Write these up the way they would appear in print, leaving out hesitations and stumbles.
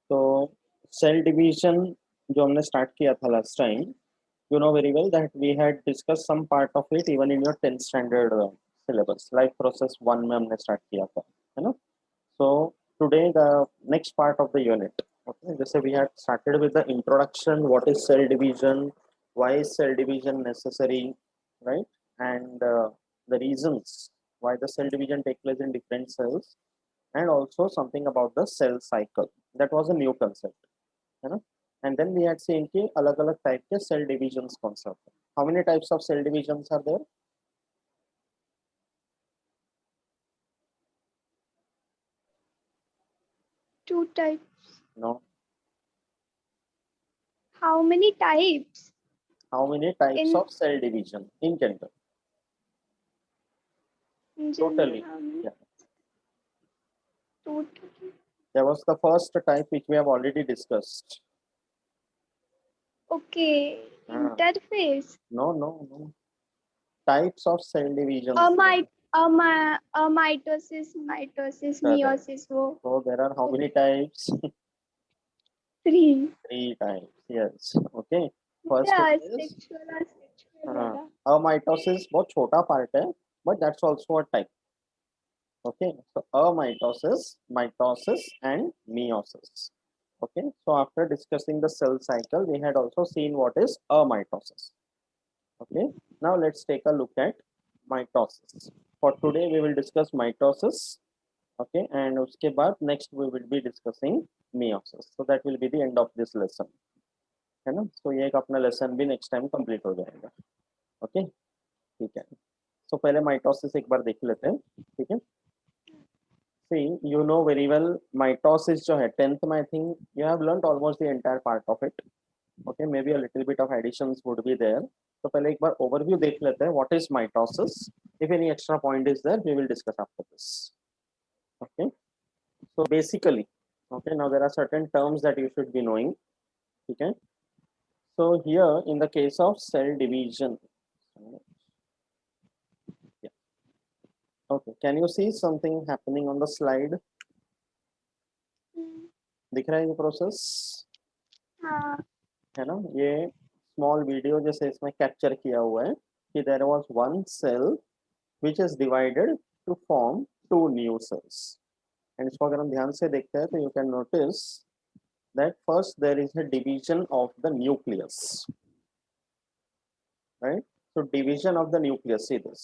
तो cell division जो हमने स्टार्ट किया था last time, you know very well that we had discussed some part of it even in your 10th standard syllabus. Life process 1 में हमने start किया था, है ना? So today the next part of the unit, okay, जैसे we had started with the introduction, what is cell division, why is cell division necessary, right? And the reasons why the cell division take place in different cells, and also something about the cell cycle. That was a new concept, है ना? And then we had seen कि अलग अलग type के cell divisions कौन से होते हैं. How many types of cell divisions are there? 2 types. No. How many types? How many types In of cell division in general? Totally. how many? Yeah. Totally. There was the first type which we have already discussed. Okay. Interface. No. Types of cell divisions. Mitosis, Correct. meiosis. वो So there are how many types? 3. 3 types. Yes. Okay. First Yeah, one is sexual वाला. amitosis. बहुत छोटा part है, but that's also a type. Okay, so amitosis, mitosis, and meiosis. Okay, so after discussing the cell cycle, we had also seen what is amitosis. Okay, now let's take a look at mitosis. For today, we will discuss mitosis. Okay, and uske baad next we will be discussing meiosis. So that will be the end of this lesson. है ना? So ये एक अपना lesson भी next time complete हो जाएगा. Okay, ठीक है. So पहले mitosis एक बार देख लेते हैं. ठीक है. See, you know very well, mitosis जो है 10th में I think you have learned almost the entire part of it. Okay, maybe a little bit of additions would be there. तो पहले एक बार overview देख लेते हैं. What is mitosis? If any extra point is there, we will discuss after this. Okay, so basically, okay, now there are certain terms that you should be knowing. Okay, so here in the case of cell division, yeah. Okay, can you see something happening on the slide? दिख रहा है ये process? हाँ. है ना? ये small video जैसे इसमें कैप्चर किया हुआ है कि there was one cell which is divided to form 2 new cells. And इसको अगर हम ध्यान से देखते हैं तो you can notice that first there is a division of the nucleus, right? So division of the nucleus, see this.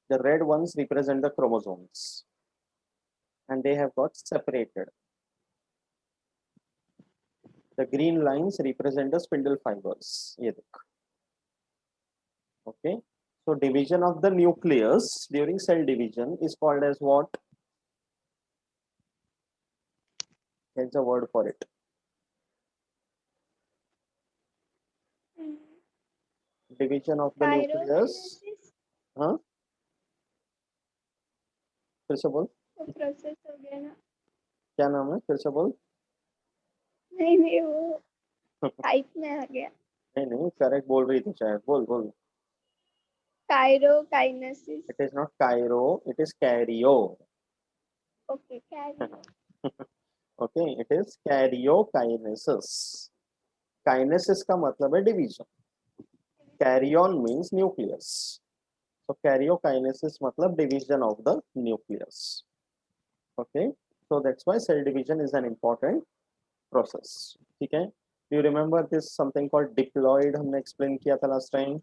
The red ones represent the chromosomes and they have got separated. The green lines represent the spindle fibers. ये देख. Okay, so division of the nucleus during cell division is called as what? There's a word for it. Division of the nucleus. हाँ, फिर से बोल. Process हो गया ना. क्या नाम है? फिर से बोल. नहीं वो टाइप में आ गया. नहीं करेक्ट बोल रही थी शायद. बोल. Chirokinesis. It is not Cairo, it is Caryo. Okay, carry. Okay, it is karyokinesis. Kinesis का मतलब है division. Caryon means nucleus. So karyokinesis मतलब division of the nucleus. Okay, so that's why cell division is an important process. ठीक है? Do you remember this something called diploid? हमने explain किया था last time.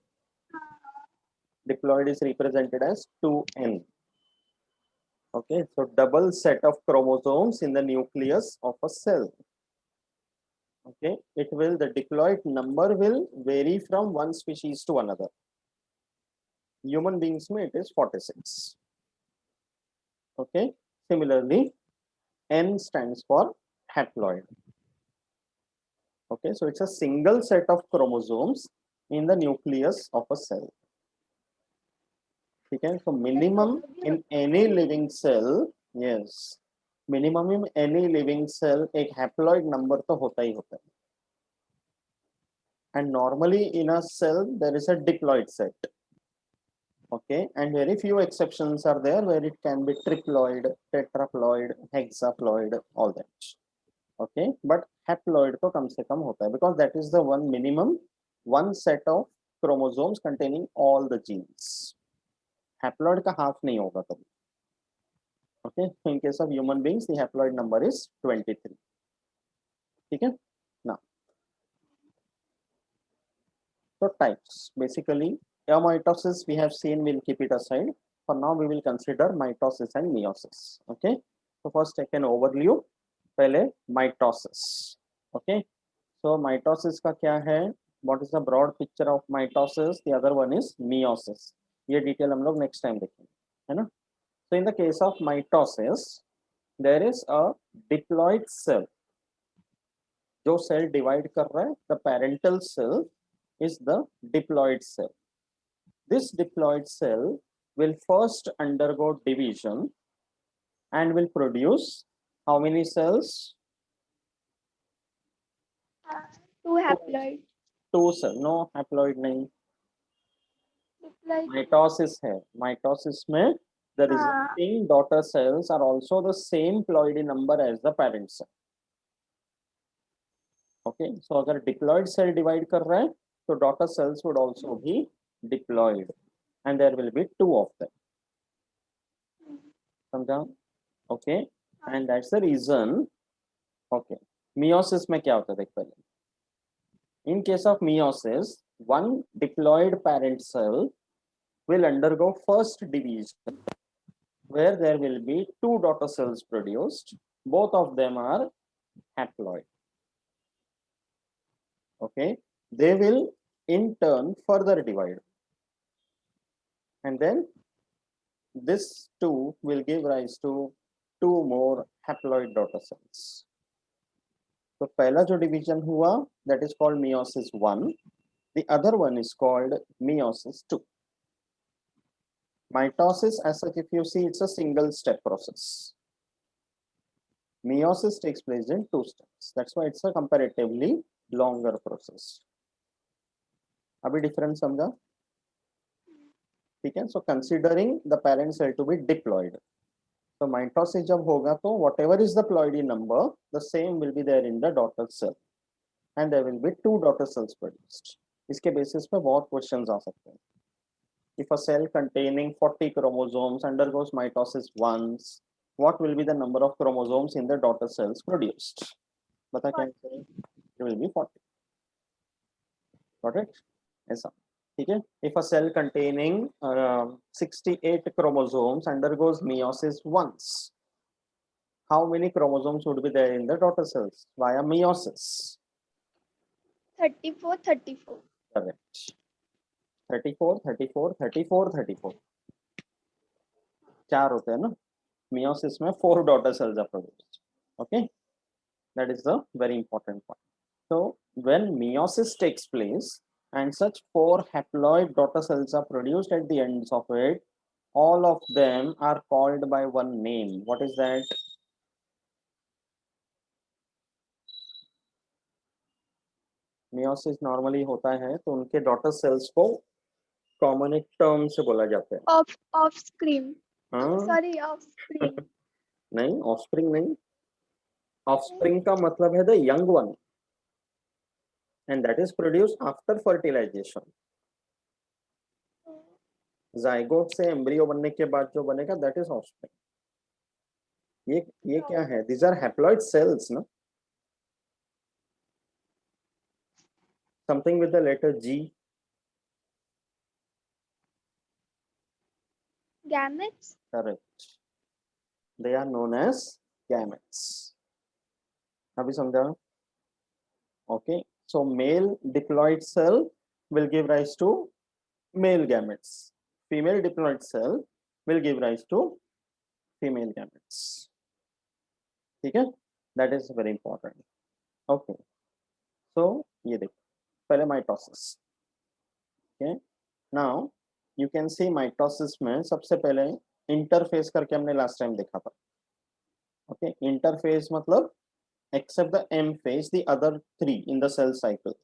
Diploid is represented as 2n. Okay, so double set of chromosomes in the nucleus of a cell. Okay, the diploid number will vary from one species to another. Human beings में it is 46. Okay, similarly N stands for haploid. Okay, so it's a single set of chromosomes in the nucleus of a cell. Okay, so minimum in any living cell, yes, minimum in any living cell एक haploid number तो होता ही होता है. And normally in a cell there is a diploid set. Okay, and very few exceptions are there where it can be triploid, tetraploid, hexaploid, all that. Okay, but haploid तो कम से कम होता है because that is the one minimum one set of chromosomes containing all the genes. Haploid का half नहीं होगा कभी. Okay, so in case of human beings the haploid number is 23. ठीक है. Now, so types basically mitosis we have seen, we'll keep it aside. For now we will consider mitosis and meiosis. Okay, so first take an overview. पहले mitosis. Okay, so mitosis का क्या है? What is the broad picture of mitosis? The other one is meiosis. ये detail हम लोग next time देखेंगे, है ना? So in the case of mitosis, there is a diploid cell. जो cell divide कर रहा है, the parental cell is the diploid cell. This diploid cell will first undergo division and will produce how many cells? 2 haploid. 2 cells. No, haploid नहीं. Diploid. Mitosis है. Mitosis में the resulting daughter cells are also the same ploidy number as the parent cell. Okay, so अगर diploid cell divide कर रहा है, तो daughter cells would also be diploid, and there will be 2 of them. समझा? Okay, and that's the reason. Okay, meiosis में क्या होता है देख पहले. In case of meiosis, one diploid parent cell will undergo first division, where there will be 2 daughter cells produced. Both of them are haploid. Okay, they will in turn further divide, and then this 2 will give rise to 2 more haploid daughter cells. So पहला जो division हुआ, that is called meiosis 1. The other one is called meiosis 2. Mitosis, as such, if you see, it's a single step process. Meiosis takes place in 2 steps. That's why it's a comparatively longer process. अभी difference समझा? ठीक है. So considering the parent cell to be diploid, so mitosis जब होगा तो whatever is the ploidy number, the same will be there in the daughter cell, and there will be 2 daughter cells produced. इसके basis पे बहुत questions आ सकते हैं. If a cell containing 40 chromosomes undergoes mitosis once, what will be the number of chromosomes in the daughter cells produced? बता क्या है? It will be 40. Got it? ऐसा. ठीक है. If a cell containing 68 chromosomes undergoes meiosis once, how many chromosomes would be there in the daughter cells via meiosis? 34, 34. Correct. 34, 34, 34, 34. 4 होते हैं ना. Meiosis में 4 daughter cells are produced. Okay, that is the very important part. So when meiosis takes place and such 4 haploid daughter cells are produced at the ends of it, all of them are called by one name. What is that? meiosis normally होता है तो उनके daughter cells को common एक term से बोला जाता है. Offspring. Sorry, offspring. नहीं, offspring नहीं. Offspring का मतलब है the young one, and that is produced after fertilization. Zygote से embryo बनने के बाद जो बनेगा, that is offspring. ये क्या है? These are haploid cells, no? Something with the letter G. Gametes. Correct. They are known as gametes. अभी समझा? Okay. So male diploid cell will give rise to male gametes. Female diploid cell will give rise to female gametes. ठीक है? That is very important. Okay. So ये देखो. पहले mitosis. Okay. Now you can see mitosis में सबसे पहले interphase करके हमने last time देखा था. Okay. Interphase मतलब except the M phase, the other 3 in the cell cycle,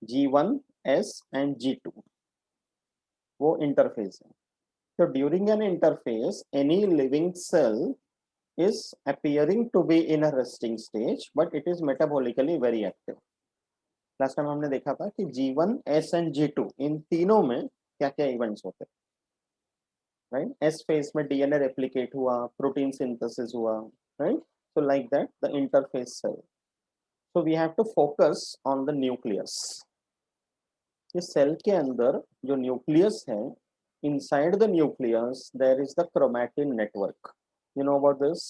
G1, S and G2. वो इंटरफेस है. So during an interface, any living cell is appearing to be in a resting stage, but it is metabolically very active. Last time हमने देखा था कि G1, S and G2 इन तीनों में क्या क्या इवेंट्स होते हैं, राइट. एस फेज में डीएनए रेप्लिकेट हुआ, प्रोटीन सिंथेसिस हुआ, right. So like that the interphase cell. So we have to focus on the nucleus. इस सेल के अंदर जो न्यूक्लियस है, inside the nucleus there is the chromatin network. You know about this?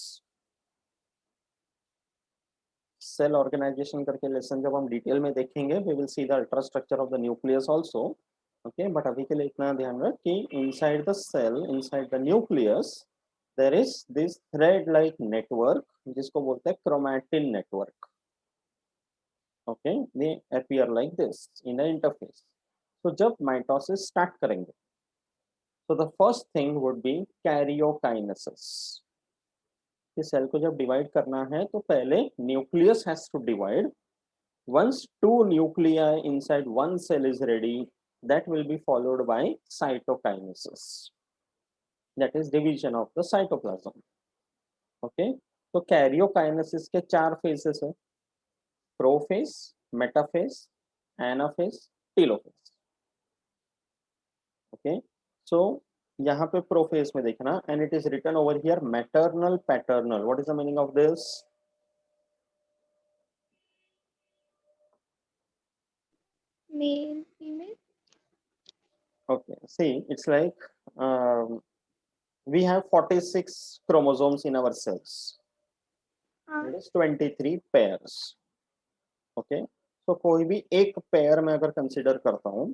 Cell organization करके lesson जब हम detail में देखेंगे, we will see the ultrastructure of the nucleus also. Okay, but अभी के लिए इतना ध्यान रख कि inside the cell, inside the nucleus, there is this thread-like network जिसको बोलते हैं chromatin network. Okay, they appear like this in the interface. So जब mitosis start करेंगे, so the first thing would be karyokinesis. इस cell को जब divide करना है तो पहले nucleus has to divide. Once two nuclei inside one cell is ready, that will be followed by cytokinesis, that is division of the cytoplasm. Okay, तो karyokinesis के 4 phases है: prophase, metaphase, anaphase, telophase. Okay, so यहाँ पे prophase में देखना, and it is written over here maternal paternal. What is the meaning of this? Male, female. Okay, see, it's like we have 46 chromosomes in our cells. हाँ. It is 23 pairs. Okay, so कोई भी एक pair में अगर consider करता हूँ,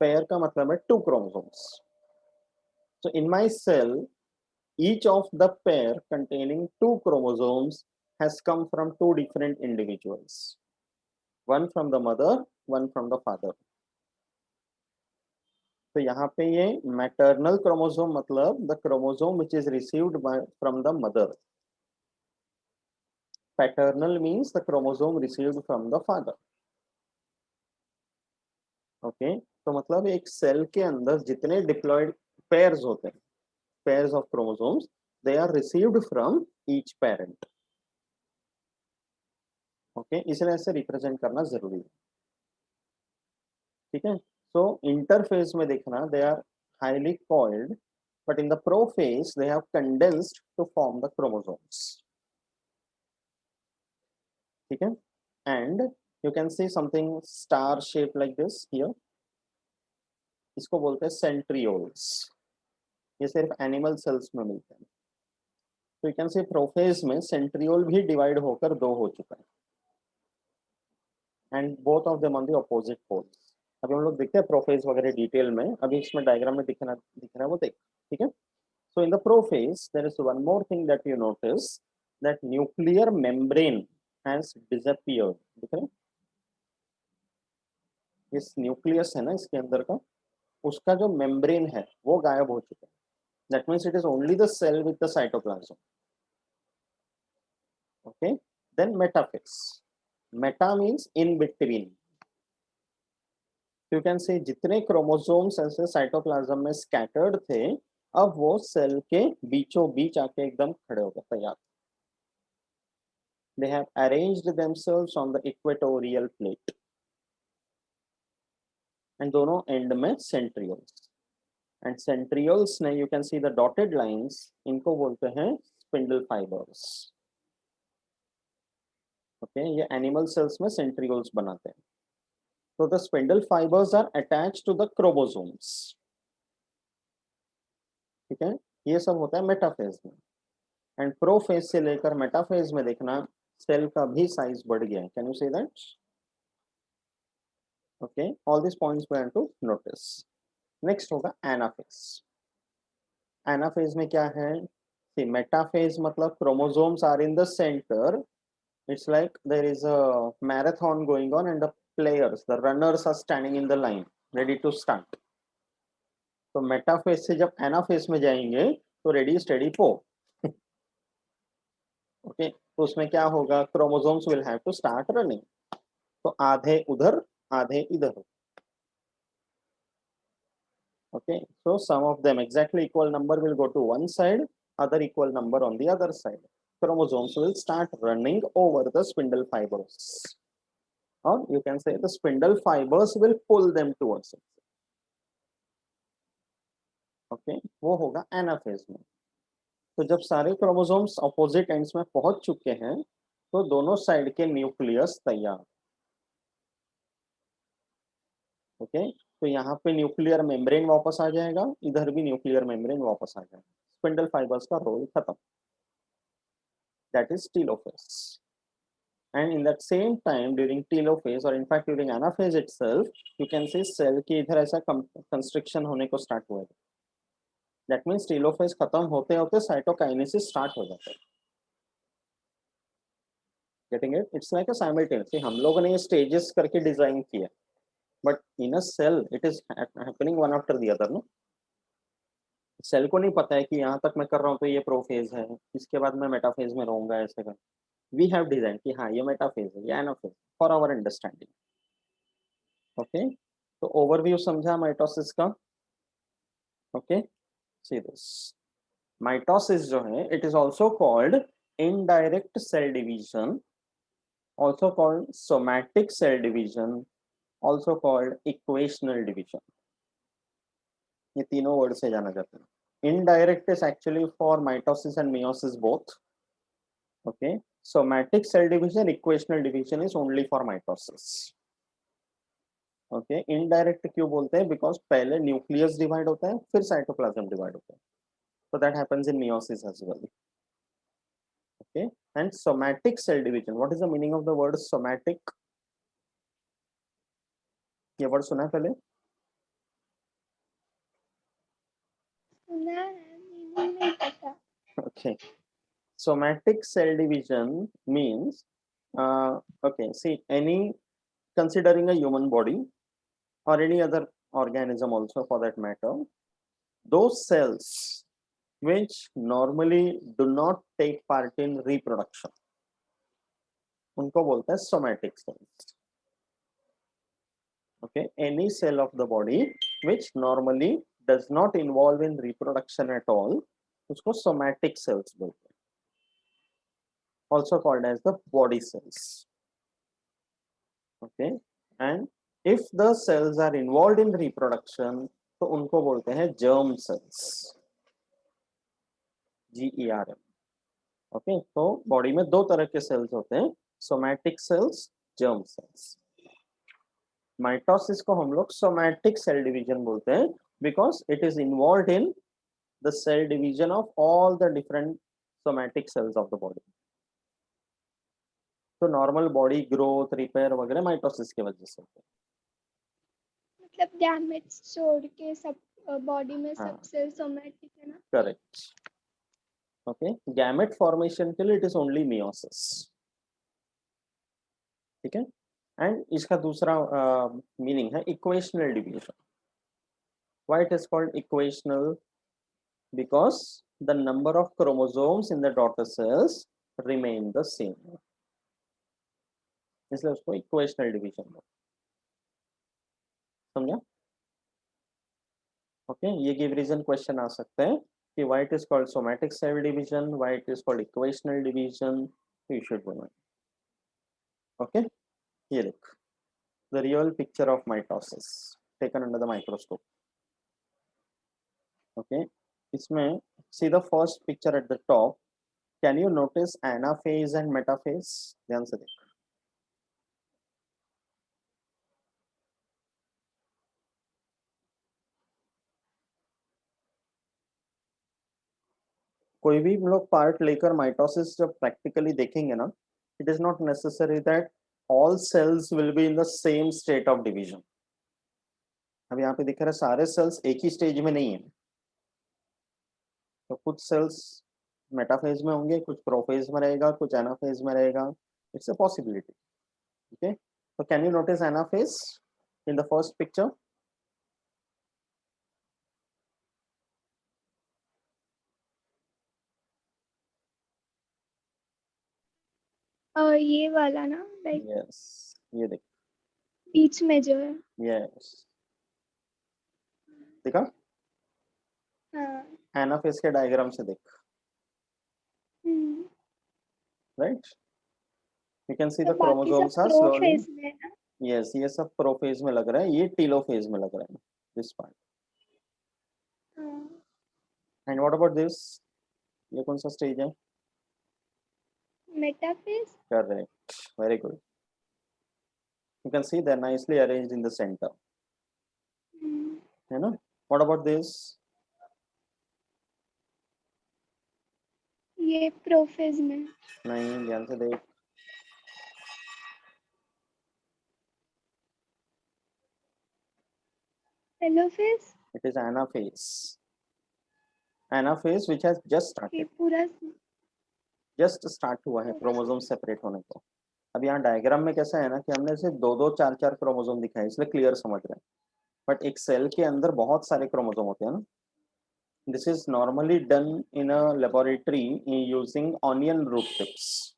pair का मतलब है 2 chromosomes. So in my cell, each of the pair containing 2 chromosomes has come from 2 different individuals. One from the mother, one from the father. तो यहाँ पे ये मैटरनल क्रोमोसोम मतलब the chromosome which is received from the mother. Paternal means the chromosome received from the father. Okay, तो मतलब एक cell के अंदर जितने डिप्लॉयड पेयर्स होते हैं, pairs of chromosomes, they are received from each parent. Okay, इसलिए ऐसे रिप्रेजेंट करना जरूरी है. ठीक है, सो इंटरफेस में देखना, they are highly coiled, but in the prophase they have condensed to form the chromosomes. ठीक है, and you can see something star shape like this here. इसको बोलते हैं सेंट्रियोल्स. ये सिर्फ एनिमल सेल्स में मिलते हैं. तो यू कैन सी प्रोफेज में सेंट्रियोल भी डिवाइड होकर 2 हो चुका है, and both of them on the opposite poles. अभी हम लोग देखते हैं प्रोफेज वगैरह डिटेल में, अभी इसमें डायग्राम में दिख रहा है वो देख. ठीक है, so in the prophase there is one more thing that you notice, that nuclear membrane has disappeared. दिख रहा है, इस न्यूक्लियस है ना इसके अंदर का, उसका जो मेम्ब्रेन है वो गायब हो चुका है. That means it is only the cell with the cytoplasm. Okay, then metaphase. Meta means in between. You can see जितने क्रोमोसोम्स ऐसे साइटोप्लाज्म में स्कैटर्ड थे, अब वो सेल के बीचों बीच आके एकदम खड़े हो गए, तैयार. They have arranged themselves on the equatorial plate. And दोनों एंड में सेंट्रियोल्स. एंड सेंट्रियोल्स ने, you can see the dotted lines, इनको बोलते हैं स्पिंडल फाइबर्स. ओके, ये एनिमल सेल्स में सेंट्रियोल्स बनाते हैं. तो the spindle fibres are attached to the chromosomes. ठीक है, ये सब होता है मेटाफेज में. एंड प्रोफेज से लेकर मेटाफेज में देखना, सेल का भी साइज बढ़ गया है. Can you see that? Okay, all this points we have to notice. Next होगा एनाफेज. एनाफेज में क्या है? सी, मेटाफेज मतलब chromosomes are in the centre. It's like there is a marathon going on and the players, the runners are standing in the line ready to start. तो metaphase से जब anaphase में जाएंगे तो रेडी स्टेडी पो. Okay, तो उसमें क्या होगा? Chromosomes will have to start running. तो आधे उधर आधे इधर. Okay, so some of them exactly equal number will go to one side, other equal number on the other side. Chromosomes will start running over the spindle fibers, or you can say the spindle fibers will pull them towards it. Okay, वो होगा anaphase में. तो जब सारे chromosomes opposite ends में पहुंच चुके हैं तो दोनों साइड के न्यूक्लियस तैयार. ओके, तो यहाँ पे न्यूक्लियर मेम्ब्रेन वापस आ जाएगा, इधर भी न्यूक्लियर मेम्ब्रेन वापस आ जाएगा. स्पिंडल फाइबर्स का रोल खत्म. That is telophase. and in that same time during telophase or in fact during anaphase itself you can see cell की इधर ऐसा constriction होने को start हुआ है. that means telophase खत्म होते होते cytokinesis start हो जाता है. getting it? It's like a simultaneously. हम लोगों ने ये stages करके डिजाइन किया, but in a cell it is happening one after the other. no, cell को नहीं पता है कि यहाँ तक मैं कर रहा हूँ तो ये प्रोफेज है, इसके बाद मैं मेटाफेज में रहूंगा, ऐसे कर. वी हैव डिजाइन कि हाँ ये मेटाफेज है, ये anaphase, for our understanding. Okay, तो ओवरव्यू समझा माइटोसिस का. Okay, see this. माइटोसिस जो है it is also called indirect cell division, also called somatic cell division, also called equational division. ये तीनों वर्ड से जाना जाता है. Indirect is actually for mitosis and meiosis both. Okay, somatic cell division, equational division is only for mitosis. Okay, indirect क्यों बोलते हैं? Because पहले nucleus divide होता है, फिर cytoplasm divide होता है. So that happens in meiosis as well. Okay, and somatic cell division. What is the meaning of the word somatic? ये word सुना पहले? सुना है, मीनिंग नहीं पता. Okay, somatic cell division means okay, see, any considering a human body or any other organism also for that matter, those cells which normally do not take part in reproduction उनको बोलते हैं somatic cells. Okay, any cell of the body which normally does not involve in reproduction at all उसको somatic cells बोलते हैं, also called as the body cells. Okay, and if the cells are involved in reproduction तो उनको बोलते हैं germ cells. GERM. Okay, तो body में दो तरह के सेल्स होते हैं, somatic cells, germ cells. Mitosis को हम लोग सोमैटिक सेल डिवीजन बोलते हैं because it is involve in the cell division of all the different somatic cells of the body. तो नॉर्मल बॉडी ग्रोथ, रिपेयर वगैरह माइटोसिस की वजह से होते हैं. मतलब गैमेट्स छोड़ के सब बॉडी में हाँ. सब सेल सोमैटिक है ना. करेक्ट. ओके, गैमेट फॉर्मेशन के लिए इट इज ओनली मियोसिस. ठीक है, एंड इसका दूसरा मीनिंग है equational division. Why it is called equational? because the number of chromosomes in the daughter cells remain the same, इसलिए उसको इक्वेशनल डिवीजन बोलते हैं. समझा? ओके, ये गिव रीजन क्वेश्चन आ सकते हैं कि why it is called somatic cell division, why it is called equational division, you should know. Okay, ये look, the real picture of mitosis taken under the microscope. Okay, इसमें see the first picture at the top. Can you notice anaphase and metaphase? ध्यान से देख. कोई भी हम लोग part लेकर माइटोसिस जब प्रैक्टिकली देखेंगे ना, it is not necessary that all cells will be in the same state of division. अब यहाँ पे दिख रहा है सारे सेल्स एक ही स्टेज में नहीं है, तो कुछ सेल्स मेटाफेज में होंगे, कुछ प्रोफेज में रहेगा, कुछ एनाफेज में रहेगा. It's a possibility. Okay, so can you notice anaphase in the first picture? ये वाला ना, लाइक Yes, ये देख. बीच में जो है. Yes, देखा? हाँ। एनाफेज के डायग्राम से देख, राइट, यू कैन सी तो द बाकी सब क्रोमोसोम्स आर स्लोली, प्रोफेज में है ना? यस ये सब प्रोफेज में लग रहा है, ये टीलोफेज में लग रहा है दिस पार्ट। हाँ। एंड व्हाट अबाउट दिस, ये कौन सा स्टेज है? Metaphase. Correct, very good, you can see they're nicely arranged in the center, है ना? What about this? ये प्रोफेज में। नहीं, ध्यान से देख, telophase. it is anaphase, anaphase which has just ये started, पूरा जस्ट स्टार्ट हुआ है क्रोमोसोम सेपरेट होने को। अब यहाँ डायग्राम में कैसा है ना कि हमने सिर्फ दो दो चार चार क्रोमोसोम दिखाए, इसलिए क्लियर समझ रहे हैं, बट एक सेल के अंदर बहुत सारे क्रोमोसोम होते हैं ना। This is normally done in a laboratory using onion root tips,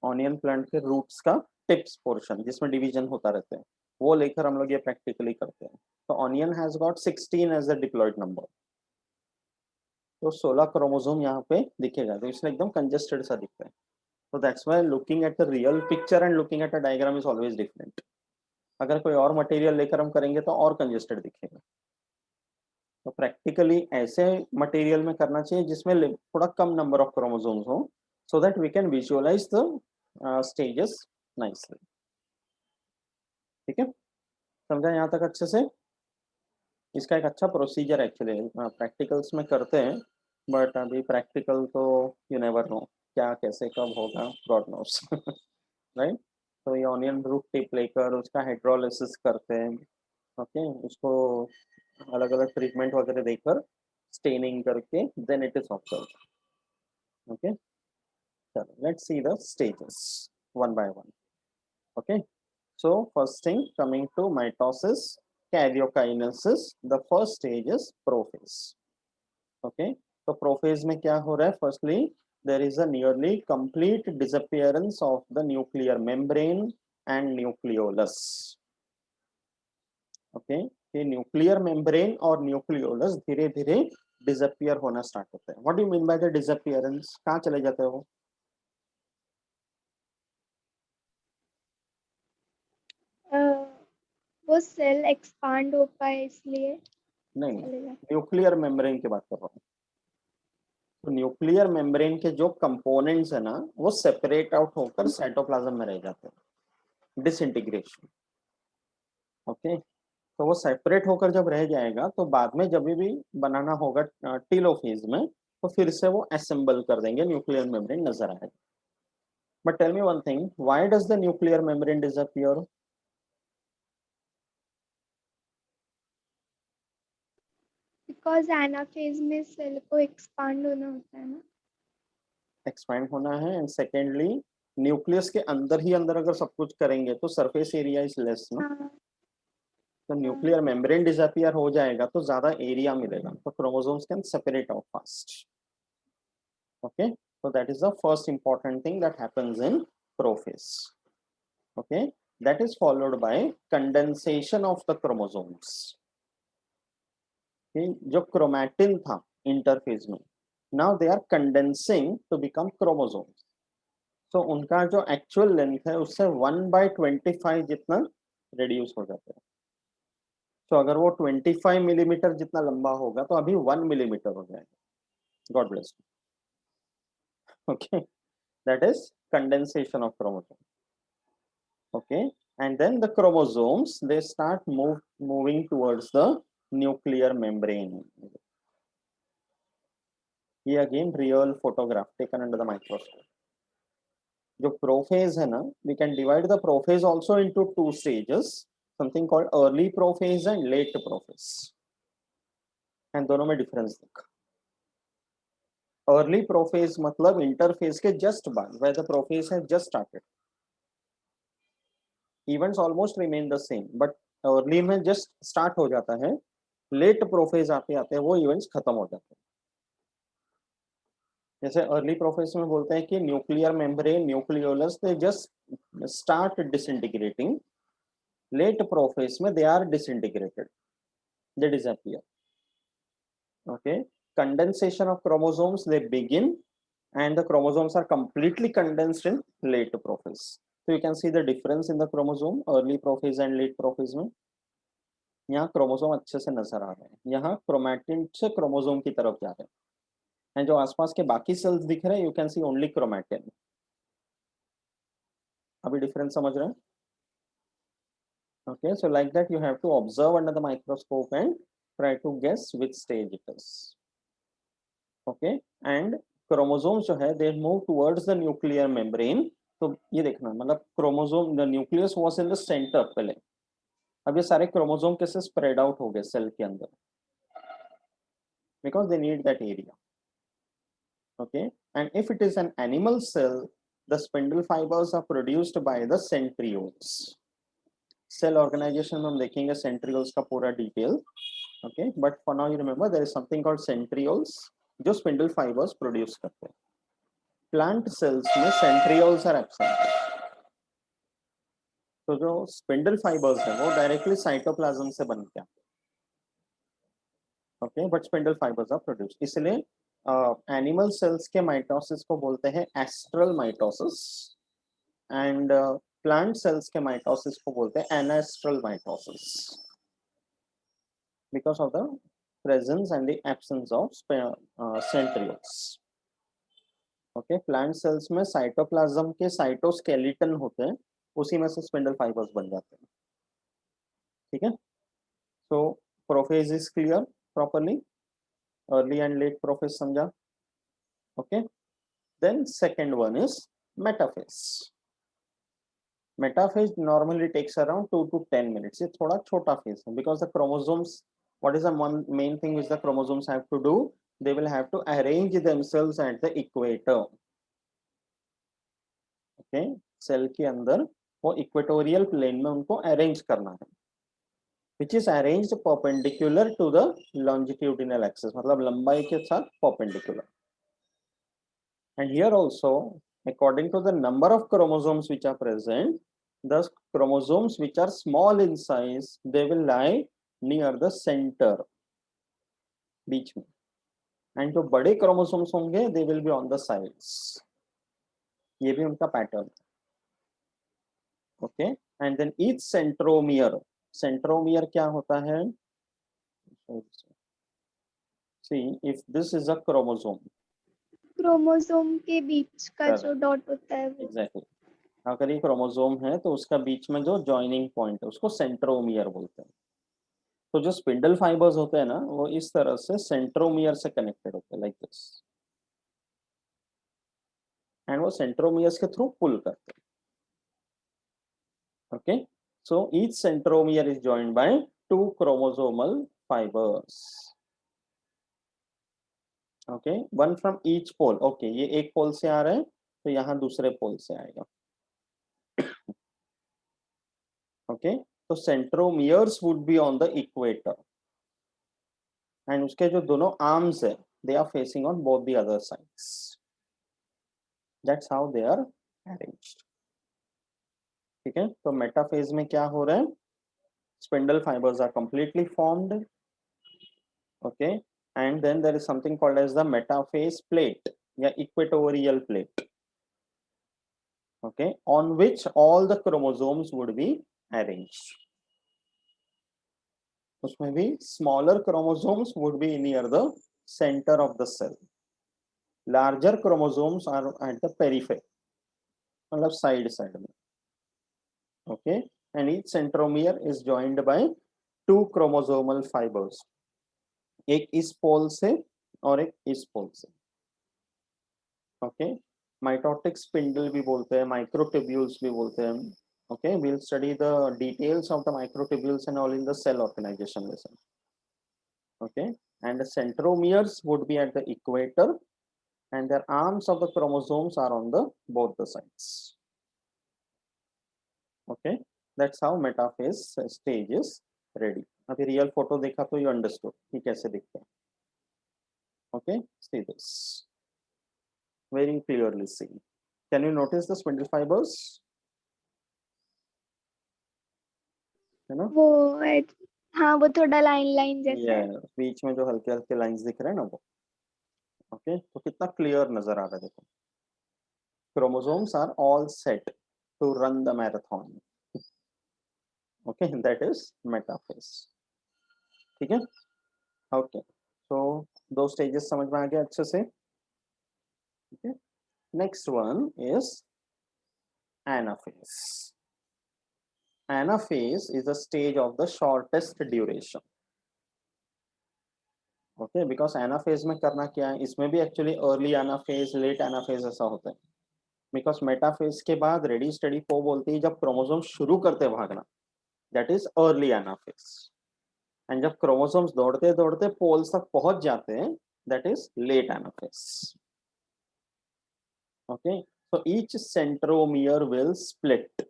onion plant के रूट्स का टिप्स पोर्शन जिसमें डिवीजन होता रहता है, वो लेकर हम लोग ये प्रैक्टिकली करते हैं। तो onion has got 16 as a diploid number, तो 16 क्रोमोसोम यहाँ पे दिखेगा, तो इसमें एकदम कंजेस्टेड सा दिखता है। तो that's why looking at the real picture and looking at a diagram is always different. अगर कोई और मटेरियल लेकर हम करेंगे तो और कंजेस्टेड दिखेगा। तो प्रैक्टिकली ऐसे मटेरियल में करना चाहिए जिसमें थोड़ा कम नंबर ऑफ क्रोमोसोम्स हो, so that we can visualise the stages nicely. ठीक है, समझा यहाँ तक अच्छे से? इसका एक अच्छा प्रोसीजर एक्चुअली प्रैक्टिकल्स में करते हैं, बट अभी प्रैक्टिकल तो यू नेवर नो क्या कैसे कब होगा, गॉड नोस, राइट। तो ये ऑनियन रूट टिप लेकर उसका हाइड्रोलिसिस करते हैं, ओके, उसको अलग अलग ट्रीटमेंट वगैरह देकर स्टेनिंग करके then it is observe. Okay, चलो let's see the stages one by one. Okay, so first thing coming to mitosis, karyokinesis, the first stage is prophase. Okay, so prophase में क्या हो रहा है? Firstly, there is a nearly complete disappearance of the nuclear membrane and nucleolus. Okay, ये nuclear membrane और nucleolus धीरे धीरे disappear होना स्टार्ट होता है। What do you mean by the disappearance? कहाँ चले जाते हो? वो सेल एक्सपांड हो पाए इसलिए नहीं, चलेगा। न्यूक्लियर मेम्ब्रेन की बात कर रहा हूँ। तो न्यूक्लियर मेम्ब्रेन के जो कंपोनेंट्स है ना, वो सेपरेट आउट होकर साइटोप्लाज्म में रह जाते हैं, डिसइंटीग्रेशन। ओके, तो वो सेपरेट होकर जब रह जाएगा तो बाद में जब भी बनाना होगा टीलोफेज में, तो फिर से वो असेंबल कर देंगे, न्यूक्लियर मेम्ब्रेन नजर आएगा। But tell me one thing, why does the nuclear membrane disappear? Because anaphase में सेल को एक्सपांड होना होता है ना। एक्सपैंड होना है, एंड सेकेंडली न्यूक्लियस के अंदर ही अंदर अगर सब कुछ करेंगे तो सरफेस एरिया इज लेस ना। हाँ। तो हाँ। न्यूक्लियर मेम्ब्रेन डिसअपियर हो जाएगा तो ज्यादा एरिया मिलेगा, तो chromosomes can separate out fast. Okay, so that is the first important thing that happens in prophase. Okay, that is followed by condensation of the chromosomes. Okay, जो chromatin था interphase में, now they are condensing to become chromosomes. तो उनका जो actual length है उससे 1/25 जितना reduce हो जाता है। तो अगर वो 25 मिलीमीटर जितना लंबा होगा तो अभी 1 मिलीमीटर हो जाएगा। God bless. Okay, that is condensation of chromosome. Okay, and then the chromosomes they start moving towards the nuclear membrane. ये again real photograph taken under the microscope. जो प्रोफेज है ना, we can divide the prophase also into two stages, something called early prophase and late prophase, and दोनों में difference देख। early prophase मतलब interphase के just बाद, where the prophase has just started, events almost remain the same, but early में just start हो जाता है, लेट प्रोफेज आते आते वो इवेंट्स खत्म हो जाते हैं। जैसे अर्ली प्रोफेज में बोलते हैं कि nuclear membrane nucleolus they just start disintegrating, late prophase में they are disintegrated, they disappear. Okay, condensation of chromosomes, they begin and the chromosomes are completely condensed in late prophase. So you can see the difference in the chromosome, early prophase and late prophase में. यहाँ chromosome अच्छे से नजर आ रहे हैं, यहाँ chromatin से chromosome की तरफ जा रहे हैं, एंड जो आसपास के बाकी सेल्स दिख रहे हैं, you can C only chromatin. अभी डिफरेंस समझ रहे हैं? Okay, so like that you have to observe under the microscope and try to guess which stage it is. Okay, and chromosomes जो है they move towards the nuclear membrane. तो ये देखना, मतलब chromosome, the nucleus was in the center पहले, अब ये सारे क्रोमोसोम कैसे स्प्रेड आउट हो गए सेल के अंदर, because they need that area. Okay, and if it is an animal cell, the spindle fibers are produced by the centrioles. Cell organisation में हम देखेंगे सेंट्रियोल्स का पूरा detail. Okay, but for now you remember there is something called centrioles जो spindle fibres produce करते हैं. Plant cells में centrioles are absent. तो जो स्पिंडल फाइबर्स है वो डायरेक्टली साइटोप्लाज्म से बन के आते हैं. Okay, but spindle fibres are produce. इसलिए एनिमल सेल्स के माइटोसिस को बोलते हैं astral mitosis, and plant cells के माइटोसिस को बोलते हैं anastral mitosis, because of the presence and the absence of centrioles. Okay, plant cells में साइटोप्लाज्म के साइटोस्केलेटन होते हैं, उसी में से स्पिंडल फाइबर्स बन जाते हैं. ठीक है, so prophase is clear properly, early and late prophase समझा. Okay, then second one is metaphase. Metaphase normally takes around 2 to 10 minutes. ये थोड़ा छोटा phase है, because the chromosomes, what is the one main thing which the chromosomes have to do? They will have to arrange themselves at the equator. Okay, cell के अंदर वो equatorial plane में उनको arrange करना है, which is arranged perpendicular to the longitudinal axis, मतलब लंबाई के साथ perpendicular. And here also, according to the number of chromosomes which are present, the chromosomes which are small in size, they will lie near the center, बीच में, and जो बड़े chromosomes होंगे, they will be on the sides. ये भी उनका pattern. Okay, and then each centromere, centromere क्या होता है? See, if this is a chromosome, chromosome के बीच का Correct. जो डॉट होता है वो. एग्जैक्टली, अगर ये क्रोमोसोम है तो उसका बीच में जो जॉइनिंग पॉइंट है उसको सेंट्रोमियर बोलते हैं. तो जो स्पिंडल फाइबर्स होते हैं ना, वो इस तरह से सेंट्रोमियर से कनेक्टेड होते हैं, लाइक दिस, एंड वो सेंट्रोमियर्स के थ्रू पुल करते हैं. Okay, so each centromere is joined by 2 chromosomal fibers. Okay, one from each pole. Okay, ये एक पोल से आ रहा है तो यहाँ दूसरे पोल से आएगा. ओके, तो centromeres would be on the equator, and उसके जो दोनों आर्म्स है, they are facing on both the other sides. That's how they are arranged. ठीक है, तो मेटाफेज में क्या हो रहा है? Spindle fibers are completely formed. Okay, and then there is something called as the metaphase plate या equatorial plate. Okay, on which all the chromosomes would be arranged. उसमें भी smaller chromosomes would be near the center of the cell. Larger chromosomes are at the periphery, मतलब side में. Okay, and each centromere is joined by 2 chromosomal fibers. एक इस पोल से और एक इस पोल से. Okay, mitotic spindle भी बोलते हैं, microtubules भी बोलते हैं. Okay, we'll study the details of the microtubules and all in the cell organization lesson. Okay, and the centromeres would be at the equator, and their arms of the chromosomes are on the both the sides. Okay, that's how metaphase stage is ready. अभी real photo देखा तो you understood कि कैसे दिखते हैं. Okay, see this very clearly. See, can you notice the spindle fibers? You know, वो हाँ वो थोड़ा लाइन लाइन जैसा है। ये बीच में जो हल्के हल्के लाइंस दिख रहे हैं ना वो। ओके, तो कितना क्लियर नजर आ रहा है देखो। Chromosomes are all set to run the marathon. Okay, that is metaphase. ठीक है। ओके, तो दो स्टेजेस समझ में आ गया अच्छे से। Okay, next one is anaphase. Anaphase is a stage of the shortest duration. Okay, because anaphase में करना क्या है, इसमें भी actually early anaphase late anaphase ऐसा होता है। बिकॉज मेटाफेज के बाद रेडी स्टडी को बोलती है जब क्रोमोसोम शुरू करते भागना, that is early anaphase. And जब क्रोमोसोम्स दौड़ते दौड़ते पोल्स तक पहुंच जाते हैं, that is late anaphase. Okay, so each centromere will split.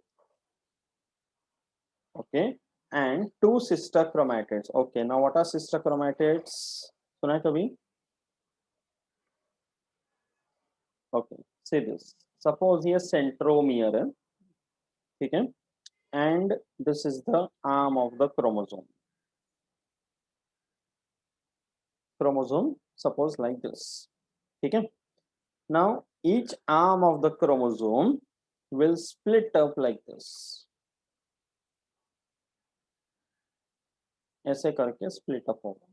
Okay, and two sister chromatids. Okay, now what are sister chromatids? सुना है कभी? Okay, see this. Suppose ये centromere है, ठीक है? And this is the arm of the chromosome. Chromosome, suppose like this. ठीक है? Now each arm of the chromosome will split up like this. ऐसे करके split up होगा।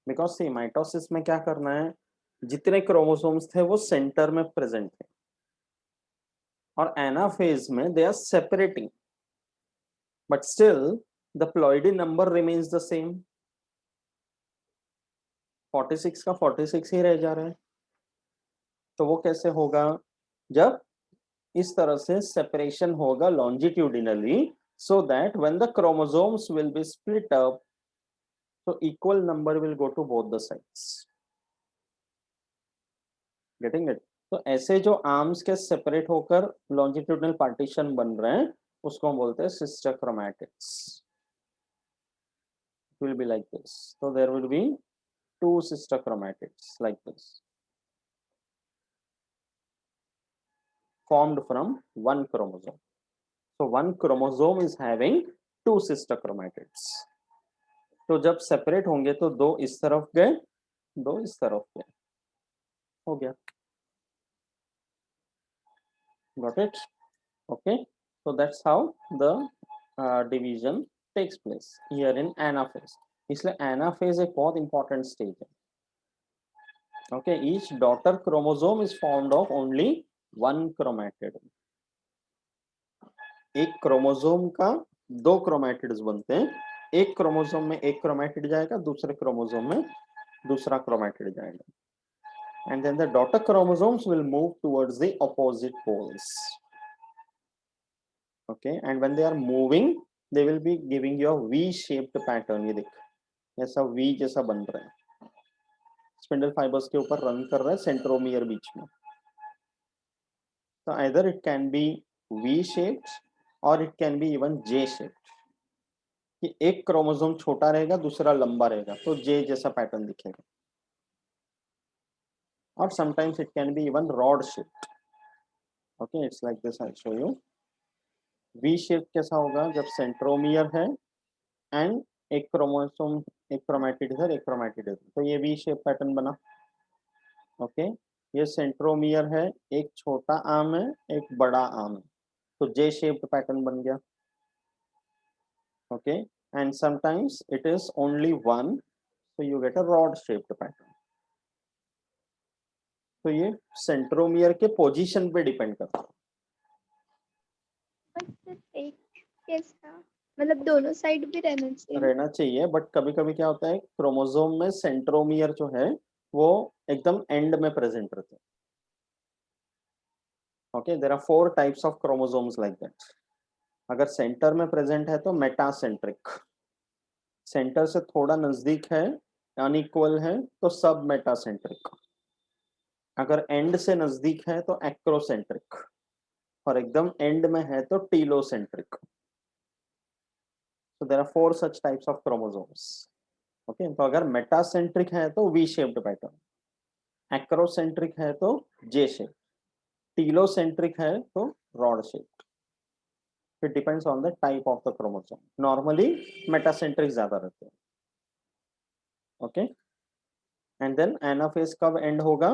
बिकॉज सी माइटोसिस में क्या करना है, जितने क्रोमोसोम्स थे वो सेंटर में प्रेजेंट थे, और एनाफेज में they are separating, but still the ploidy number remains the same. 46 का 46 ही रह जा रहा है। तो वो कैसे होगा, जब इस तरह से सेपरेशन होगा longitudinally, so that when the chromosomes will be split up, तो equal number will go to both the sides. Getting it? तो ऐसे जो आर्म्स के सेपरेट होकर लॉन्जिट्यूडनल पार्टीशन बन रहे हैं, उसको हम बोलते हैं sister chromatids. Will be like this, so there will be two sister chromatids like this, formed from one chromosome. So one chromosome is having two sister chromatids. तो जब सेपरेट होंगे तो दो इस तरफ गए, दो इस तरफ गए, हो गया। Got it? Okay, so that's how the division takes place here in anaphase. इसलिए anaphase एक बहुत important stage है। Okay, each daughter chromosome is formed of only one chromatid. एक क्रोमोसोम का दो क्रोमैटिड्स बनते हैं, एक क्रोमोसोम में एक क्रोमैटिड जाएगा, दूसरे क्रोमोसोम में दूसरा क्रोमैटिड जाएगा, and then the daughter chromosomes will move towards the opposite poles. Okay, and when they are moving they will be giving you a V shaped pattern. ये देख, ऐसा V जैसा बन रहा है, स्पिंडल फाइबर्स के ऊपर रन कर रहा है सेंट्रोमियर बीच में। तो either it can be V shaped or it can be even J shaped, कि एक क्रोमोसोम छोटा रहेगा दूसरा लंबा रहेगा तो जे जैसा पैटर्न दिखेगा, और sometimes it can be even rod shaped. Okay, it's like this, I show you. V shape कैसा होगा, जब सेंट्रोमियर है एंड एक क्रोमोसोम, एक क्रोमैटिड इधर एक क्रोमैटिड इधर, तो ये वी शेप पैटर्न बना। ओके, ये सेंट्रोमियर है, एक छोटा आर्म है एक बड़ा आर्म है, तो जे शेप्ड पैटर्न बन गया। Okay, and sometimes it is only one, so you get a rod shaped pattern. तो ये सेंट्रोमियर के पोजीशन पे डिपेंड करता है। एक कैसा, मतलब दोनों साइड भी रहना चाहिए, बट कभी कभी क्या होता है क्रोमोसोम में सेंट्रोमियर जो है वो एकदम एंड में प्रेजेंट रहते हैं। Okay, there are 4 types of chromosomes like that. अगर सेंटर में प्रेजेंट है तो मेटासेंट्रिक, सेंटर से थोड़ा नजदीक है, अनइक्वल है तो सब मेटासेंट्रिक, अगर एंड से नजदीक है तो एक्रोसेंट्रिक, और एकदम एंड में है तो telocentric. So there are 4 such types of chromosomes. Okay, तो अगर मेटासेंट्रिक है तो वी शेप्ड पैटर्न, एक्रोसेंट्रिक है तो जे शेप, टीलोसेंट्रिक है तो rod shape. It depends on the type of the chromosome. Normally metacentric ज्यादा रहते हैं. ओके, एंड देन एनाफेज कब एंड होगा?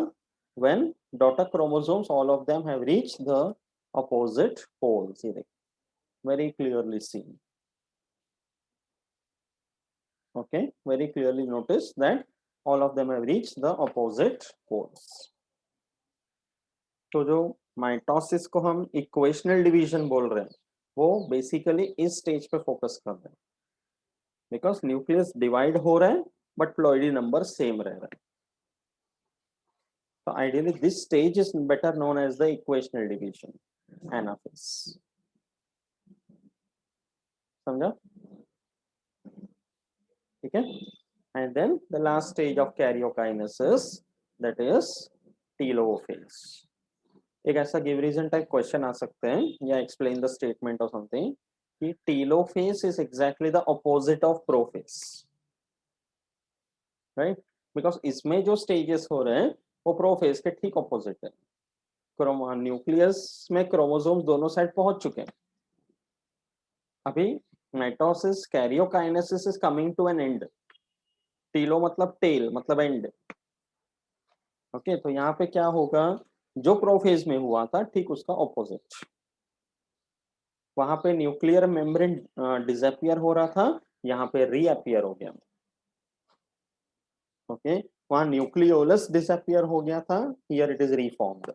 when daughter chromosomes all of them have reached the opposite poles. See, very clearly seen. Okay, very clearly notice that all of them have reached the opposite poles. तो जो mitosis को हम equational division बोल रहे हैं वो basically इस stage पे फोकस कर रहे हैं, बिकॉज न्यूक्लियस डिवाइड हो रहा है बट प्लॉइडी नंबर सेम रह रहा है. So ideally this stage is better known as the equational division, anaphase. समझा? ठीक है. And then the last stage of karyokinesis, that is telophase. एक ऐसा गिव रीजन टाइप क्वेश्चन आ सकते हैं या एक्सप्लेन द स्टेटमेंट और समथिंग कि telophase is exactly the opposite of prophase, right? Because इसमें जो स्टेजेस हो रहे हैं वो प्रोफेज के ठीक ऑपोजिट है. न्यूक्लियस में क्रोमोसोम्स दोनों साइड पहुंच चुके हैं. अभी mitosis karyokinesis is coming to an end. टीलो मतलब टेल मतलब एंड. ओके, तो यहाँ पे क्या होगा? जो प्रोफेज में हुआ था ठीक उसका ऑपोजिट. वहां पे न्यूक्लियर मेम्ब्रेन डिसअपियर हो रहा था, यहाँ पे रीअपियर हो गया. ओके, वहां न्यूक्लियोलस डिसअपियर हो गया था, here it is reformed.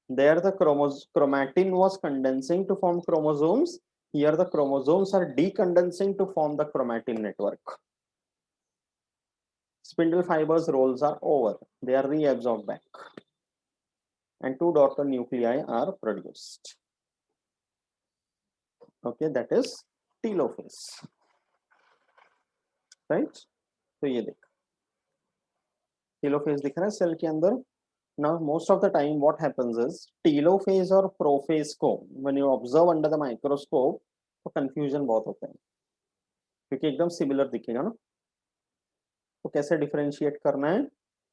There the chromatin was condensing to form chromosomes. Here the chromosomes are decondensing to form the chromatin network. Spindle fibers roles are over. They are reabsorbed back. And two daughter nuclei are produced. Okay, that is telophase. Right? तो ये देख, telophase दिख रहा है cell के अंदर. Now most of the time what happens is telophase और prophase को when you observe under the microscope तो confusion बहुत होता है क्योंकि एकदम सिमिलर दिखेगा ना. तो कैसे डिफरेंशिएट करना है?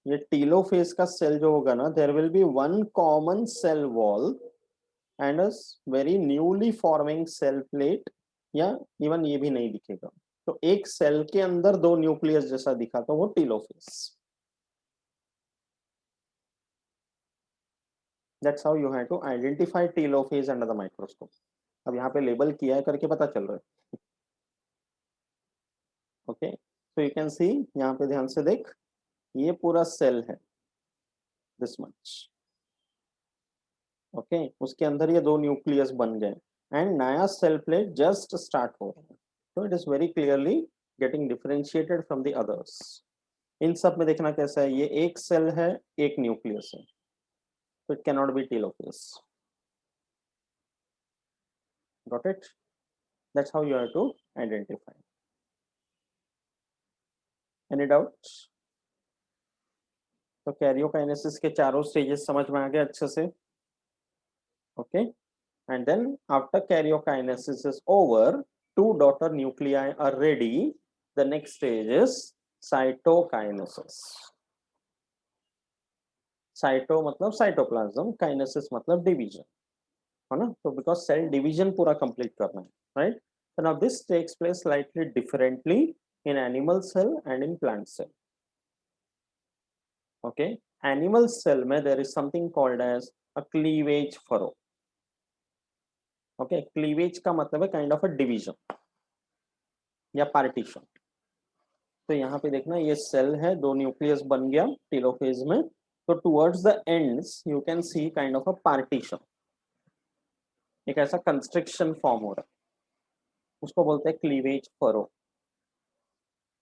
ये टीलोफेज का सेल जो होगा ना, there will be one common cell wall and a very newly forming cell plate, या इवन ये भी नहीं दिखेगा. तो एक सेल के अंदर दो न्यूक्लियस जैसा दिखा तो वो telophase. That's how you have to identify telophase under the microscope. अब यहाँ पे लेबल किया है करके पता चल रहा है. ओके, तो यू कैन सी, यहाँ पे ध्यान से देख, ये पूरा सेल है दिस मच. ओके, उसके अंदर ये दो न्यूक्लियस बन गए एंड नया सेल प्लेट जस्ट स्टार्ट हो रहा है. तो it is very clearly getting differentiated from the others. इन सब में देखना कैसा है, ये एक सेल है एक न्यूक्लियस है, तो it can not be telophase. Got it? That's how you have to identify. Any doubt? तो कैरियोकाइनेसिस के चारों स्टेजेस समझ में आ गए अच्छे से. Okay, and then after karyokinesis is over, two daughter nuclei are ready. The next stage is cytokinesis. Cyto मतलब साइटोप्लाज्म, काइनेसिस मतलब डिवीजन, है ना? तो बिकॉज सेल डिवीजन पूरा कंप्लीट करना है, right? So now this takes place slightly differently in animal cell and in plant cell. Okay, animal cell में there is something called as a cleavage furrow. Okay, cleavage का मतलब है kind of a division या partition. तो यहाँ पे देखना, ये सेल है, दो न्यूक्लियस बन गया टेलोफेज में, तो towards the ends you can C kind of a partition. एक ऐसा कंस्ट्रक्शन फॉर्म हो रहा है, उसको बोलते हैं क्लीवेज फरो.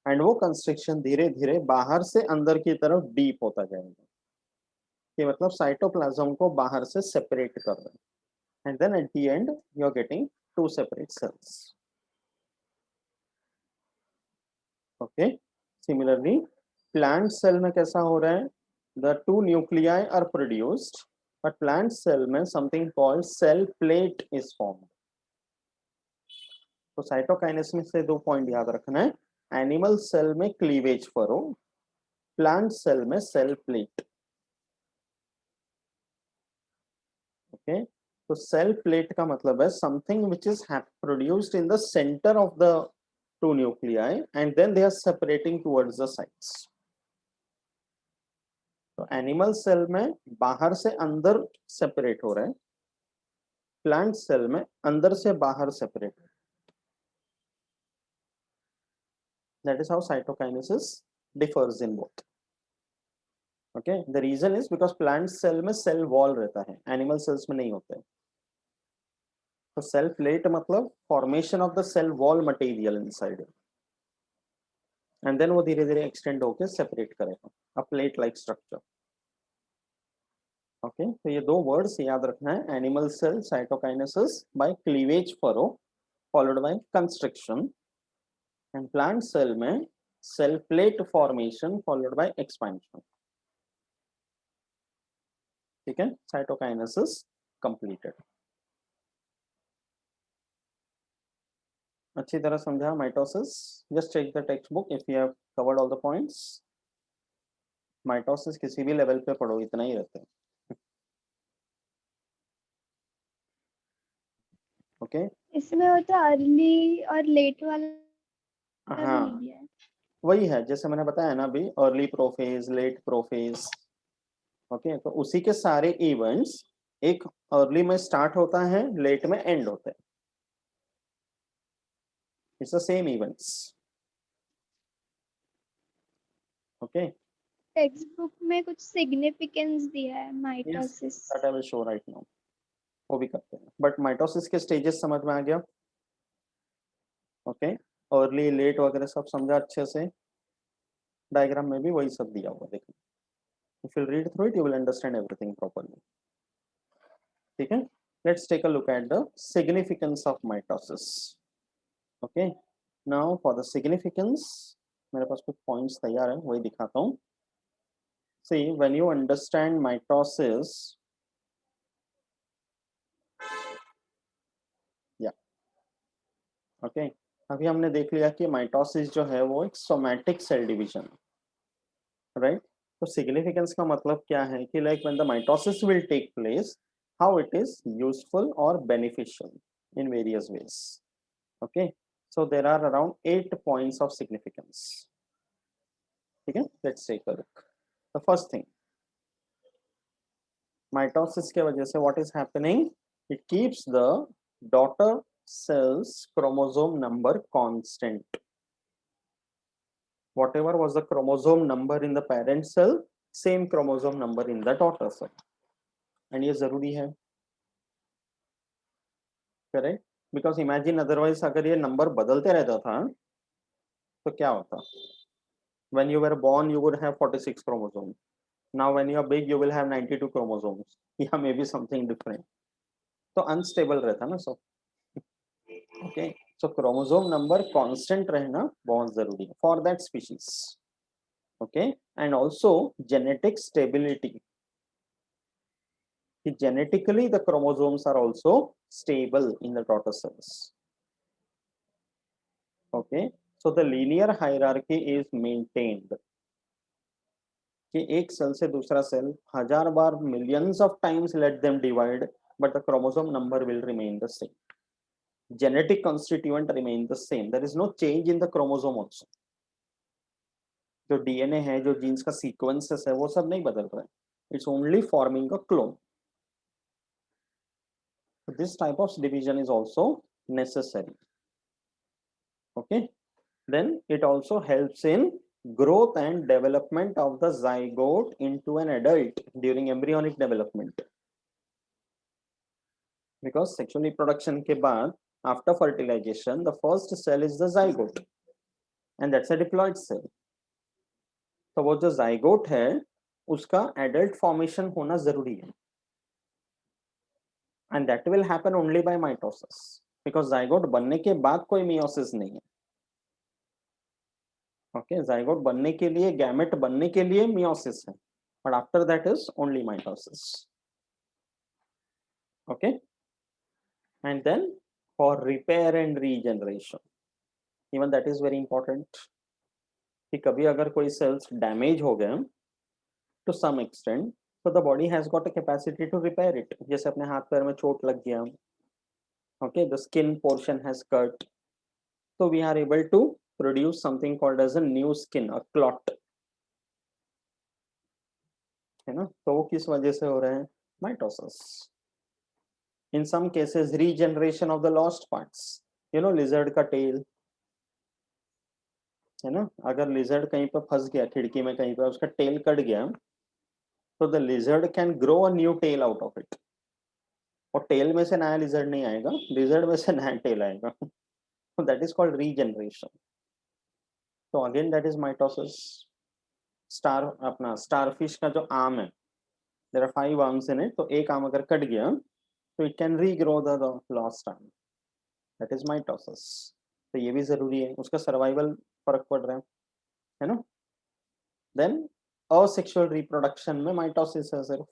एंड वो कंस्ट्रक्शन धीरे धीरे बाहर से अंदर की तरफ डीप होता जाएगा. ये मतलब साइटोप्लाज्म को बाहर से सेपरेट कर रहे हैं. And then at the end you are getting to separate cells. Okay, similarly plant cell में कैसा हो रहा है? The two nuclei are produced, but plant cell में something called cell plate is formed. तो साइटोकाइनेसिस में से दो पॉइंट याद रखना है. एनिमल सेल में क्लीवेज फरो, प्लांट सेल में सेल प्लेट. ओके, तो सेल प्लेट का मतलब है something which is produced in the centre of the two nuclei and then they are separating towards the sides. तो एनिमल सेल में बाहर से अंदर सेपरेट हो रहे हैं, प्लांट सेल में अंदर से बाहर separate. That is how cytokinesis differs in both. Okay, the reason is because plant cell में सेल वॉल रहता है, एनिमल सेल्स में नहीं होता है। तो सेल प्लेट मतलब formation of the cell wall material inside, and then वो धीरे धीरे एक्सटेंड होकर सेपरेट करेगा, a plate like structure. Okay, तो ये दो वर्ड्स याद रखना है, animal cell cytokinesis by cleavage furrow followed by construction, and plant cell में cell plate formation followed by expansion. ठीक है, साइटोकाइनेसिस कंप्लीटेड। अच्छी तरह समझा mitosis? Just check the textbook if you have covered all the points. Mitosis किसी भी level पे पढ़ो, इतना ही रहता है। ओके, इसमें होता अर्ली और लेट वाला भी हाँ नहीं दिया है। वही है जैसे मैंने बताया ना अभी, early prophase, late prophase. Okay, तो उसी के सारे इवेंट्स एक अर्ली में स्टार्ट होता है, लेट में एंड होता है, it's the same events. Okay, text book में कुछ सिग्निफिकेंस दिया है yes mitosis. That I will show right now, वो भी करते हैं, बट माइटोसिस के स्टेजेस समझ में आ गया? ओके, अर्ली लेट वगैरह सब समझा अच्छे से? डायग्राम में भी वही सब दिया हुआ, देखो, if you read through it you will understand everything properly. ठीक है, let's take a look at the significance of mitosis. Okay, now for the significance मेरे पास कुछ पॉइंट्स तैयार है, वही दिखाता हूँ। See when you understand mitosis, या ओके, अभी हमने देख लिया कि माइटोसिस जो है वो एक सोमैटिक सेल डिवीजन, राइट? तो सिग्निफिकेंस का मतलब क्या है कि like when the mitosis will take place, how it is useful और beneficial in various ways. Okay, so there are around 8 points of significance. ठीक है, let's take a look. The first thing, mitosis के वजह से what is happening? It keeps the daughter cells chromosome number constant. Whatever was the chromosome number in the parent cell, same chromosome number in the daughter cell. And ये जरूरी है, correct? Because imagine otherwise अगर ये number बदलते रहता था तो क्या होता? When you were born you would have 46 chromosomes. Now when you are big you will have 92 chromosomes. Yeah, maybe something different. तो unstable रहता ना सब। Okay, so chromosome number constant रहना बहुत जरूरी है for that species. Okay, and also genetic stability. Genetically the chromosomes are also stable in the daughter cells. Okay, so the linear hierarchy is maintained. कि एक cell से दूसरा cell 1000 बार, millions of times let them divide, but the chromosome number will remain the same. Genetic constituent remain the same. There is no change in the chromosome also. जो DNA है, जो jeans का sequences है, वो सब नहीं बदल रहा है. It's only forming a clone. So this type of division is also necessary. Okay. Then it also helps in growth and development of the zygote into an adult during embryonic development. Because sexual reproduction के बाद after fertilization the first cell is the zygote and that's a diploid cell. तो वो जो zygote है उसका adult formation होना जरूरी है and that will happen only by mitosis because zygote बनने के बाद कोई meiosis नहीं है. Okay, zygote बनने के लिए, gamete बनने के लिए meiosis है, but after that is only mitosis. Okay, and then for repair and regeneration, even that is very important. कि कभी अगर कोई cells damage हो गए to some extent, So the body has got a capacity to repair it. जैसे अपने हाथ पैर में चोट लग गया, okay, the skin portion has cut, so we are able to produce something called as a new skin, a clot, है ना. तो वो किस वजह से हो रहे हैं? Mitosis. In some cases, regeneration of the lost parts. You know, lizard का tail, है ना. अगर lizard कहीं पे फंस गया खिड़की में कहीं पे, उसका tail कट गया, तो the lizard can grow a new tail out of it. और tail में से नया lizard नहीं आएगा, lizard में से नया tail आएगा. So that is called regeneration. So again, that is mitosis. अपना starfish का जो arm है, there are 5 arms in it, तो एक arm अगर कट गया, तो it can regrow the lost arm. That is mitosis. तो ये भी जरूरी है, उसका सर्वाइवल फर्क पड़ रहा है ना. Then asexual reproduction में mitosis है सिर्फ,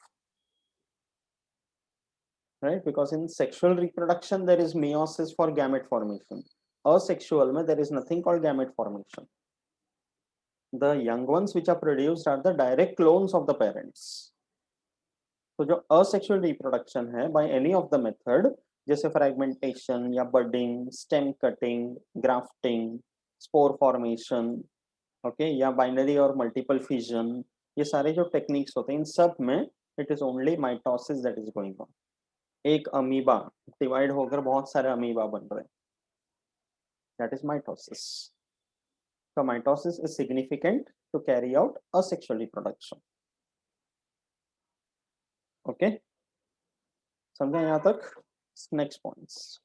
right? Because in sexual reproduction there is meiosis for gamete formation. Asexual में there is nothing called gamete formation. The young ones which are produced are the direct clones of the parents. तो जो asexual reproduction है by any of the method, जैसे fragmentation या budding, stem cutting, grafting, spore formation, okay, या binary और multiple fission, ये सारे जो techniques होते हैं, इन सब में it is only mitosis that is going on. एक अमीबा डिवाइड होकर बहुत सारे अमीबा बन रहे हैं, that is mitosis. So mitosis is significant to carry out asexual reproduction. Okay, समझा यहाँ तक? Next points.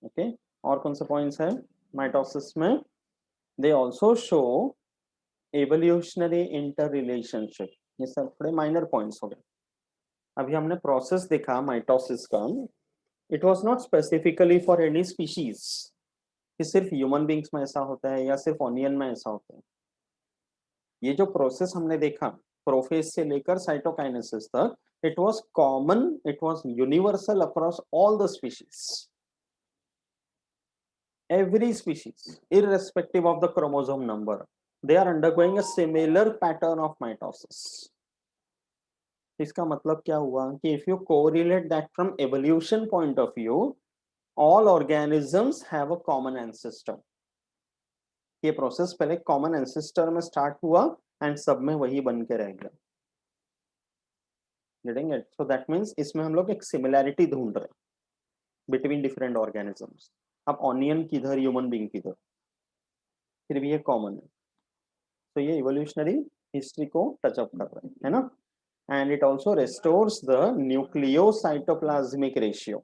ओके, और कौन से पॉइंट्स हैं माइटोसिस में? They also show evolutionary inter relationship. ये सब थोड़े माइनर पॉइंट्स हो गए. अभी हमने प्रोसेस देखा माइटोसिस का, it was not specifically for any species कि सिर्फ ह्यूमन बींग्स में ऐसा होता है या सिर्फ ऑनियन में ऐसा होता है. ये जो प्रोसेस हमने देखा प्रोफेज से लेकर साइटोकाइनेसिस तक, it was common, it was universal across all the species. Every species, irrespective of the chromosome number, they are undergoing a similar pattern of mitosis. इसका मतलब क्या हुआ कि if you correlate that from evolution point of view, all organisms have a common ancestor. ये process पहले common ancestor में start हुआ and सब में वही बन के रह गया. Getting it? So that means इसमें हम लोग एक सिमिलैरिटी ढूंढ रहे हैं बिटवीन डिफरेंट ऑर्गेनिजम्स. अब ऑनियन किधर, ह्यूमन बीइंग किधर, फिर भी ये कॉमन है. तो ये इवोल्यूशनरी हिस्ट्री को टच अप कर रहे हैं, है ना. And it also restores the nucleocytoplasmic ratio.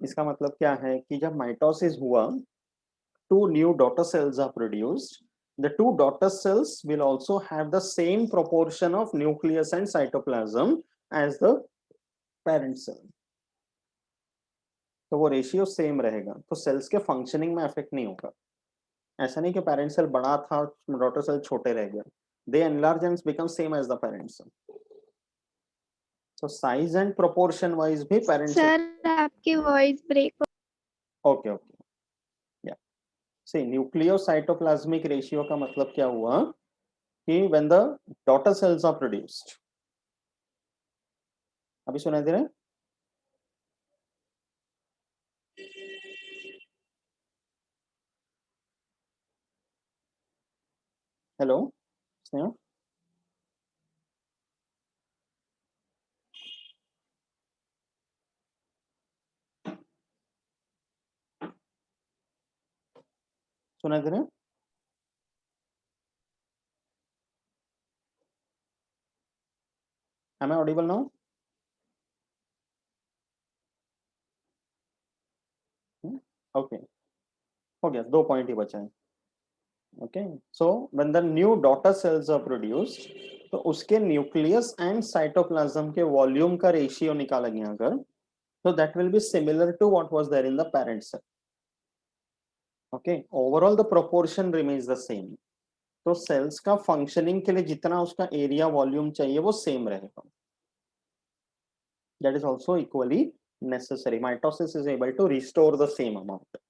इसका मतलब क्या है कि जब माइटोसिस हुआ, 2 new daughter cells are produced. The 2 daughter cells will also have the same proportion of nucleus and cytoplasm as the parent cell. तो वो रेशियो सेम रहेगा, तो सेल्स के फंक्शनिंग में इफेक्ट नहीं होगा. ऐसा नहीं कि पेरेंट सेल बड़ा था, डॉटर सेल छोटे रह गया. They enlarge and become same as the parent cell. So size and proportion wise भी parent cell. सर आपकी voice break. Okay, okay. Yeah. See, nucleocytoplasmic ratio का मतलब क्या हुआ कि when the daughter cells are produced. अभी सुनाई दे रहा है? हेलो स्नेहा, सुनाई दे रहा है? Am I audible now? Okay, हो गया, 2 पॉइंट ही बचा है. Okay, so when the new daughter cells are produced, तो उसके न्यूक्लियस एंड साइटोप्लाज्म के वॉल्यूम का रेशियो निकालेंगे अगर, तो that will be similar to what was there in the parent cell. Okay, overall the proportion remains the same. तो sales का functioning के लिए जितना उसका एरिया वॉल्यूम चाहिए वो सेम रहेगा. That is also equally necessary. Mitosis is able to restore the same amount.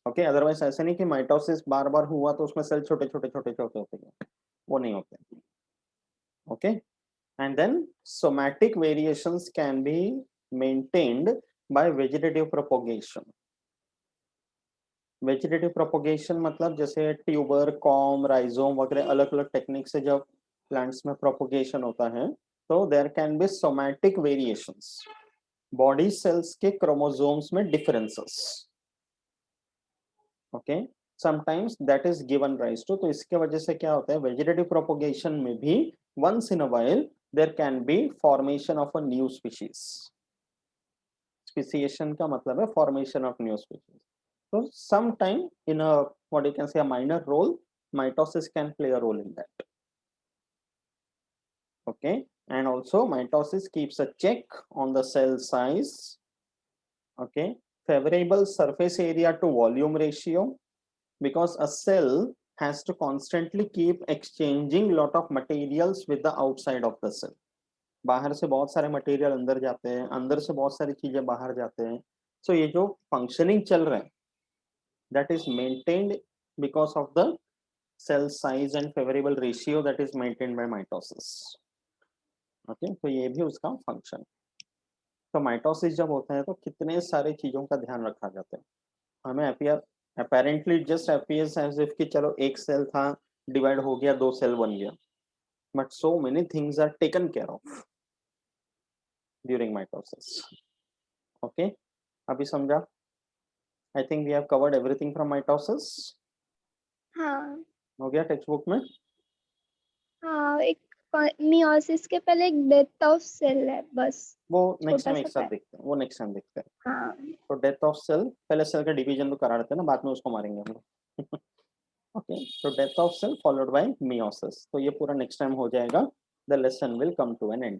Okay, otherwise ऐसे नहीं कि माइटोसिस बार बार हुआ तो उसमें सेल छोटे छोटे छोटे छोटे होते हैं, वो नहीं होते. okay, and then somatic variations can be maintained by vegetative propagation. Vegetative propagation मतलब जैसे ट्यूबर, कॉम, राइजोम वगैरह अलग अलग टेक्निक से जब प्लांट्स में प्रोपोगेशन होता है तो there can be somatic variations, body cells के क्रोमोसोम्स में differences, okay, sometimes that is given rise to, तो इसके वजह से क्या होता है वेजिटेटिव प्रोपोगेशन में भी once in a while there can be formation of a new species. Speciation का मतलब है formation of new species. So sometime in a what you can say a minor role, mitosis can play a role in that. Okay, and also mitosis keeps a check on the cell size. Okay, favorable surface area to volume ratio, because a cell has to constantly keep exchanging lot of materials with the outside of the cell. बाहर से बहुत सारे material अंदर जाते हैं, अंदर से बहुत सारी चीजें बाहर जाते हैं. सो ये जो फंक्शनिंग चल रहा है that is maintained because of the cell size and favorable ratio that is maintained by mitosis. Okay, तो ये भी उसका फंक्शन. तो माइटोसिस जब होता है तो कितने सारे चीजों का ध्यान रखा जाता है. हमें apparently just appears as if कि चलो एक सेल था, डिवाइड हो गया, दो सेल बन गया, but so many things are taken care of during mitosis. Okay, अभी समझा? I think we have covered everything from mitosis. हाँ हो गया टेक्स्ट बुक में? हाँ, एक मियोसिस के पहले एक डेथ ऑफ सेल है बस. वो नेक्स्ट छोटा टाइम एक सा साथ देखते हैं, वो नेक्स्ट टाइम देखते हैं. हाँ तो डेथ ऑफ सेल, पहले सेल का डिवीजन तो करा लेते हैं ना, बाद में उसको मारेंगे हम लोग. ओके, तो death of cell followed by meiosis, तो ये पूरा नेक्स्ट टाइम हो जाएगा. The lesson will come to an and.